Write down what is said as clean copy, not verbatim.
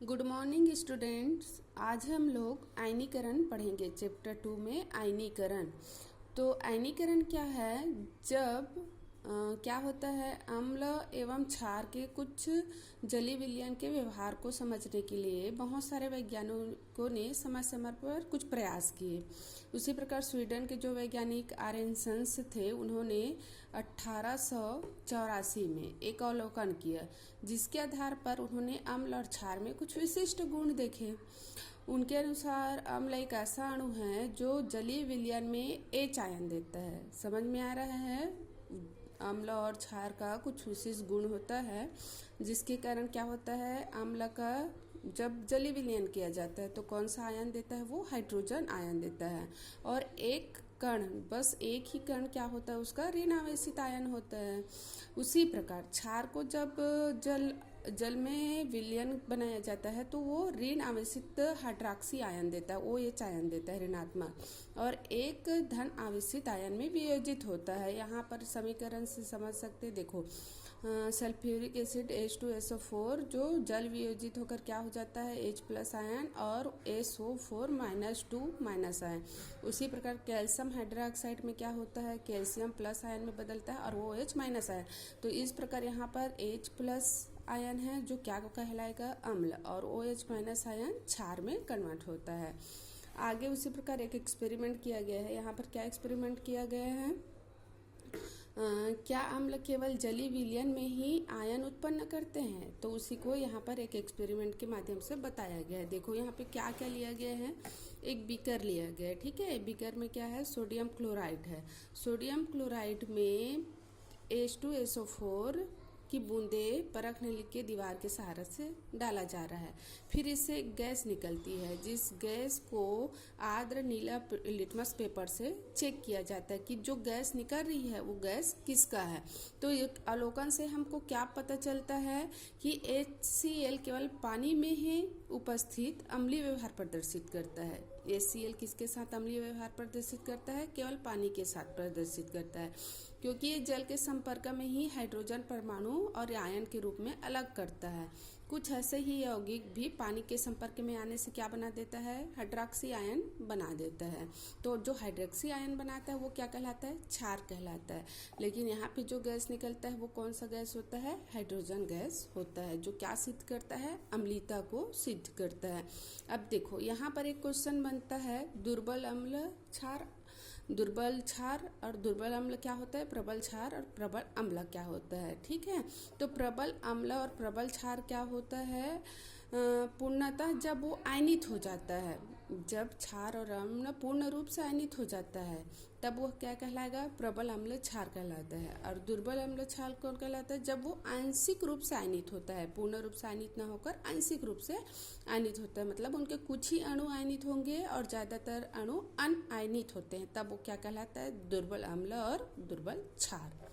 Good morning students. आज हम लोग आयनीकरण पढ़ेंगे। चैप्टर 2 में आयनीकरण। तो आयनीकरण क्या है? जब क्या होता है, अम्ल एवं क्षार के कुछ जलीय विलयन के व्यवहार को समझने के लिए बहुत सारे वैज्ञानिकों ने समय समय पर कुछ प्रयास किए। उसी प्रकार स्वीडन के जो वैज्ञानिक आरेनसन्स थे, उन्होंने 1884 में एक अवलोकन किया, जिसके आधार पर उन्होंने अम्ल और क्षार में कुछ विशिष्ट गुण देखे। उनके अनुसार अम्ल एक ऐसा अणु है जो जलीय विलयन में एच आयन देता है। समझ में आ रहा है? अम्ल और क्षार का कुछ विशेष गुण होता है, जिसके कारण क्या होता है, अम्ल का जब जलीय विलयन किया जाता है तो कौन सा आयन देता है? वो हाइड्रोजन आयन देता है। और एक कण, बस एक ही कण क्या होता है, उसका ऋण आवेशित आयन होता है। उसी प्रकार क्षार को जब जल में विलयन बनाया जाता है तो वो ऋण आवेशित हाइड्रॉक्सी आयन देता है, OH आयन देता है ऋणात्मक, और एक धन आवेशित आयन में वियोजित होता है। यहाँ पर समीकरण से समझ सकते, देखो सल्फ्यूरिक एसिड H2SO4 जो जल वियोजित होकर क्या हो जाता है, H+ आयन, और SO4 -2 माइनस आयन। उसी प्रकार कैल्शियम हाइड्रोक्साइड में क्या होता है, कैल्शियम प्लस आयन में बदलता है और OH माइनस आयन। तो इस प्रकार यहाँ पर H+ आयन है जो क्या कहलाएगा, अम्ल, और OH माइनस आयन क्षार में कन्वर्ट होता है। आगे उसी प्रकार एक एक्सपेरिमेंट किया गया है। यहाँ पर क्या एक्सपेरिमेंट किया गया है, क्या अम्ल केवल जलीय विलयन में ही आयन उत्पन्न करते हैं? तो उसी को यहाँ पर एक एक्सपेरिमेंट के माध्यम से बताया गया है। देखो यहाँ पे क्या क्या लिया गया है, एक बीकर लिया गया है, ठीक है। बीकर में क्या है, सोडियम क्लोराइड है। सोडियम क्लोराइड में H2SO4 की बूंदे परख नली के दीवार के सहारे से डाला जा रहा है। फिर इससे गैस निकलती है, जिस गैस को आर्द्र नीला लिटमस पेपर से चेक किया जाता है कि जो गैस निकल रही है वो गैस किसका है। तो एक अवलोकन से हमको क्या पता चलता है कि HCl केवल पानी में ही उपस्थित अम्लीय व्यवहार प्रदर्शित करता है। HCl किसके साथ अम्लीय व्यवहार प्रदर्शित करता है? केवल पानी के साथ प्रदर्शित करता है, क्योंकि ये जल के संपर्क में ही हाइड्रोजन परमाणु और आयन के रूप में अलग करता है। कुछ ऐसे ही यौगिक भी पानी के संपर्क में आने से क्या बना देता है, हाइड्रॉक्सी आयन बना देता है। तो जो हाइड्रॉक्सी आयन बनाता है वो क्या कहलाता है, क्षार कहलाता है। लेकिन यहाँ पे जो गैस निकलता है वो कौन सा गैस होता है, हाइड्रोजन गैस होता है, जो क्या सिद्ध करता है, अम्लीयता को सिद्ध करता है। अब देखो यहाँ पर एक क्वेश्चन बनता है, दुर्बल अम्ल क्षार, दुर्बल क्षार और दुर्बल अम्ल क्या होता है, प्रबल क्षार और प्रबल अम्ल क्या होता है, ठीक है। तो प्रबल अम्ल और प्रबल क्षार क्या होता है, पूर्णतः जब वो आयनित हो जाता है, जब क्षार और अम्ल पूर्ण रूप से आयनित हो जाता है तब वो क्या कहलाएगा, प्रबल अम्ल क्षार कहलाता है। और दुर्बल अम्ल क्षार कौन कहलाता है, जब वो आंशिक रूप से आयनित होता है, पूर्ण रूप से आयनित ना होकर आंशिक रूप से आयनित होता है, मतलब उनके कुछ ही अणु आयनित होंगे और ज़्यादातर अणु अनआयनित होते हैं, तब वो क्या कहलाता है, दुर्बल अम्ल और दुर्बल क्षार।